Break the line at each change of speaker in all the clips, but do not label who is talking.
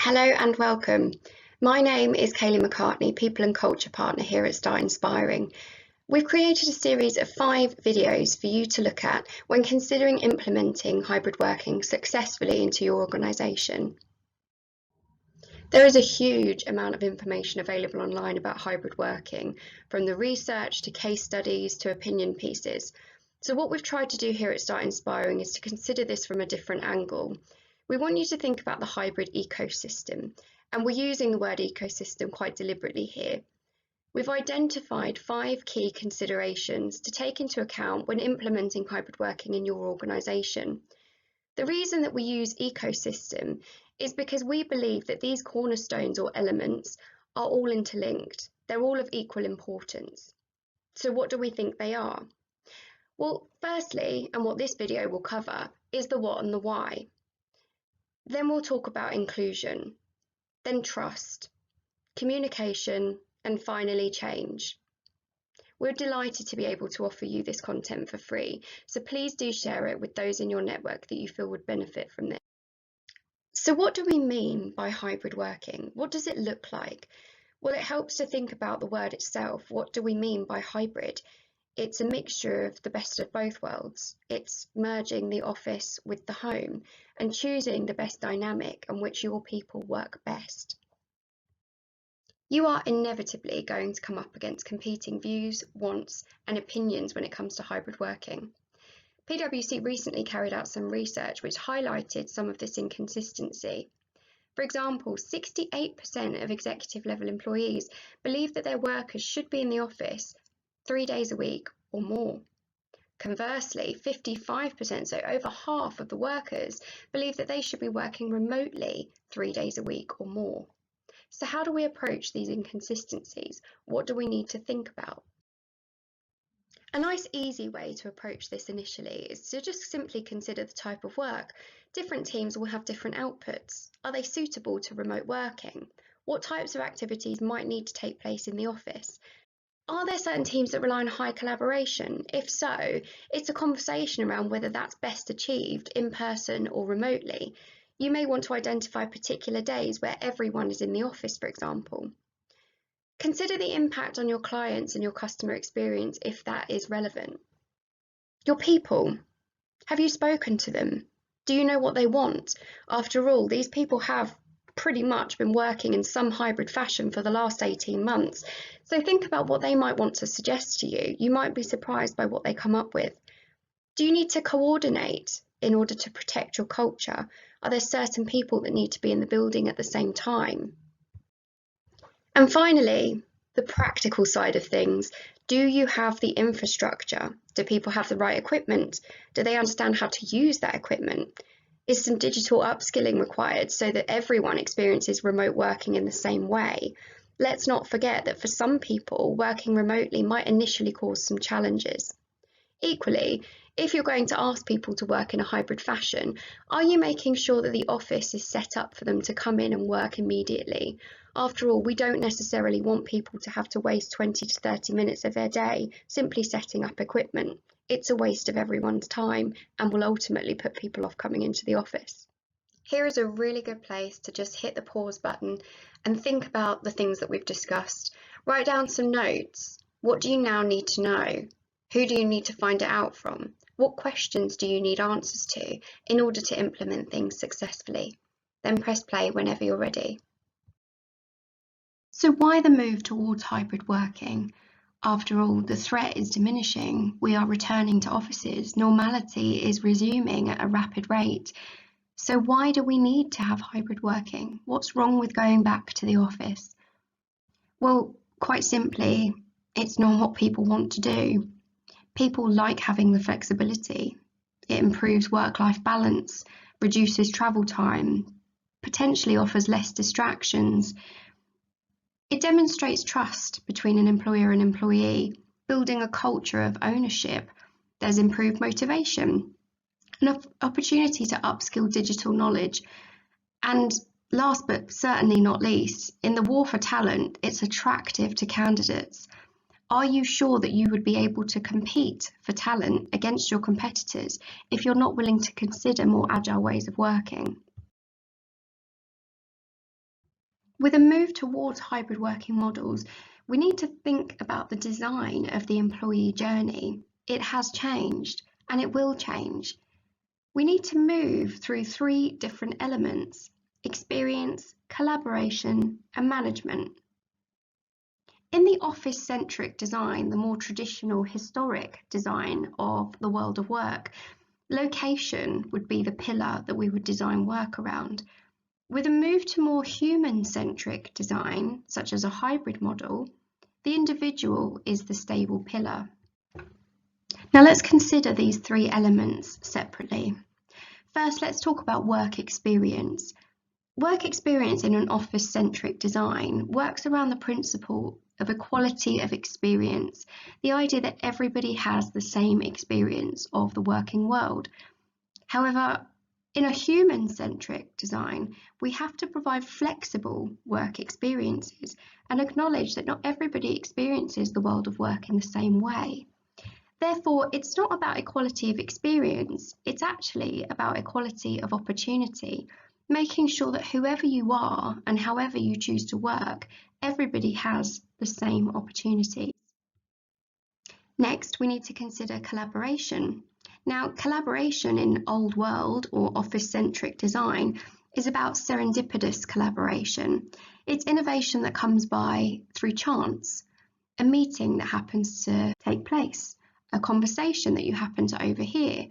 Hello and welcome. My name is Kaylee McCartney, People and Culture Partner here at Start Inspiring. We've created a series of 5 videos for you to look at when considering implementing hybrid working successfully into your organisation. There is a huge amount of information available online about hybrid working, from the research to case studies to opinion pieces. So what we've tried to do here at Start Inspiring is to consider this from a different angle. We want you to think about the hybrid ecosystem, and we're using the word ecosystem quite deliberately here. We've identified 5 key considerations to take into account when implementing hybrid working in your organisation. The reason that we use ecosystem is because we believe that these cornerstones or elements are all interlinked. They're all of equal importance. So what do we think they are? Well, firstly, and what this video will cover, is the what and the why. Then we'll talk about inclusion, then trust, communication, and finally change. We're delighted to be able to offer you this content for free, so please do share it with those in your network that you feel would benefit from this. So what do we mean by hybrid working? What does it look like? Well, it helps to think about the word itself. What do we mean by hybrid? It's a mixture of the best of both worlds. It's merging the office with the home and choosing the best dynamic on which your people work best. You are inevitably going to come up against competing views, wants, and opinions when it comes to hybrid working. PwC recently carried out some research which highlighted some of this inconsistency. For example, 68% of executive level employees believe that their workers should be in the office 3 days a week or more. Conversely, 55%, so over half of the workers, believe that they should be working remotely 3 days a week or more. So how do we approach these inconsistencies? What do we need to think about? A nice easy way to approach this initially is to just simply consider the type of work. Different teams will have different outputs. Are they suitable to remote working? What types of activities might need to take place in the office? Are there certain teams that rely on high collaboration? If so, it's a conversation around whether that's best achieved in person or remotely. You may want to identify particular days where everyone is in the office, for example. Consider the impact on your clients and your customer experience if that is relevant. Your people. Have you spoken to them? Do you know what they want? After all, these people have pretty much been working in some hybrid fashion for the last 18 months. So think about what they might want to suggest to you. You might be surprised by what they come up with. Do you need to coordinate in order to protect your culture? Are there certain people that need to be in the building at the same time? And finally, the practical side of things. Do you have the infrastructure? Do people have the right equipment? Do they understand how to use that equipment? Is some digital upskilling required so that everyone experiences remote working in the same way? Let's not forget that for some people, working remotely might initially cause some challenges. Equally, if you're going to ask people to work in a hybrid fashion, are you making sure that the office is set up for them to come in and work immediately? After all, we don't necessarily want people to have to waste 20 to 30 minutes of their day simply setting up equipment. It's a waste of everyone's time and will ultimately put people off coming into the office. Here is a really good place to just hit the pause button and think about the things that we've discussed. Write down some notes. What do you now need to know? Who do you need to find it out from? What questions do you need answers to in order to implement things successfully? Then press play whenever you're ready. So why the move towards hybrid working? After all, the threat is diminishing. We are returning to offices. Normality is resuming at a rapid rate. So why do we need to have hybrid working? What's wrong with going back to the office? Well, quite simply, it's not what people want to do. People like having the flexibility. It improves work-life balance, reduces travel time, potentially offers less distractions. It demonstrates trust between an employer and employee, building a culture of ownership. There's improved motivation, an opportunity to upskill digital knowledge, and last but certainly not least, in the war for talent, it's attractive to candidates. Are you sure that you would be able to compete for talent against your competitors if you're not willing to consider more agile ways of working? With a move towards hybrid working models, we need to think about the design of the employee journey. It has changed and it will change. We need to move through 3 different elements: experience, collaboration, and management. In the office-centric design, the more traditional historic design of the world of work, location would be the pillar that we would design work around. With a move to more human-centric design, such as a hybrid model, the individual is the stable pillar. Now let's consider these 3 elements separately. First, let's talk about work experience. Work experience in an office-centric design works around the principle of equality of experience, the idea that everybody has the same experience of the working world. However, in a human-centric design, we have to provide flexible work experiences and acknowledge that not everybody experiences the world of work in the same way. Therefore, it's not about equality of experience, it's actually about equality of opportunity, making sure that whoever you are and however you choose to work, everybody has the same opportunities. Next, we need to consider collaboration. Now, collaboration in old world or office-centric design is about serendipitous collaboration. It's innovation that comes by through chance, a meeting that happens to take place, a conversation that you happen to overhear.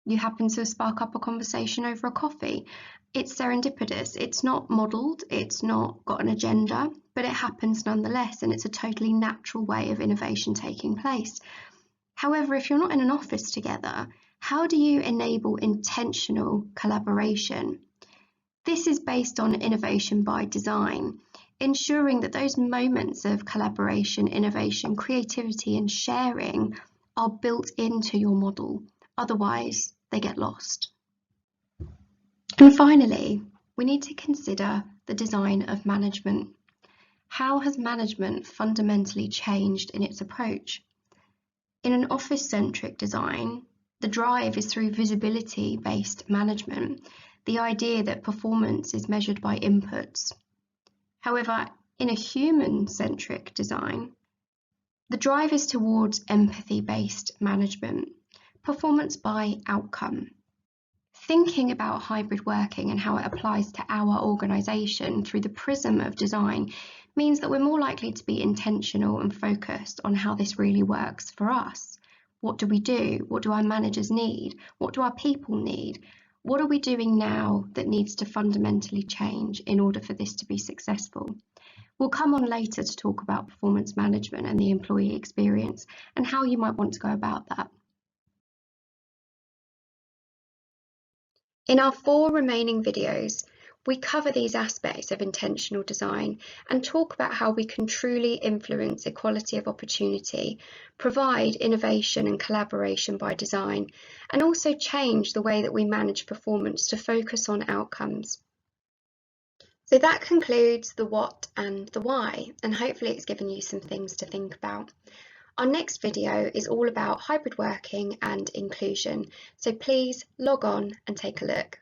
You happen to spark up a conversation over a coffee. It's serendipitous. It's not modelled, it's not got an agenda, but it happens nonetheless, and it's a totally natural way of innovation taking place. However, if you're not in an office together, how do you enable intentional collaboration? This is based on innovation by design, ensuring that those moments of collaboration, innovation, creativity, and sharing are built into your model. Otherwise, they get lost. And finally, we need to consider the design of management. How has management fundamentally changed in its approach? In an office-centric design, the drive is through visibility-based management, the idea that performance is measured by inputs. However, in a human-centric design, the drive is towards empathy-based management, performance by outcome. Thinking about hybrid working and how it applies to our organisation through the prism of design means that we're more likely to be intentional and focused on how this really works for us. What do we do? What do our managers need? What do our people need? What are we doing now that needs to fundamentally change in order for this to be successful? We'll come on later to talk about performance management and the employee experience and how you might want to go about that. In our 4 remaining videos, we cover these aspects of intentional design and talk about how we can truly influence equality of opportunity, provide innovation and collaboration by design, and also change the way that we manage performance to focus on outcomes. So that concludes the what and the why, and hopefully it's given you some things to think about. Our next video is all about hybrid working and inclusion, so please log on and take a look.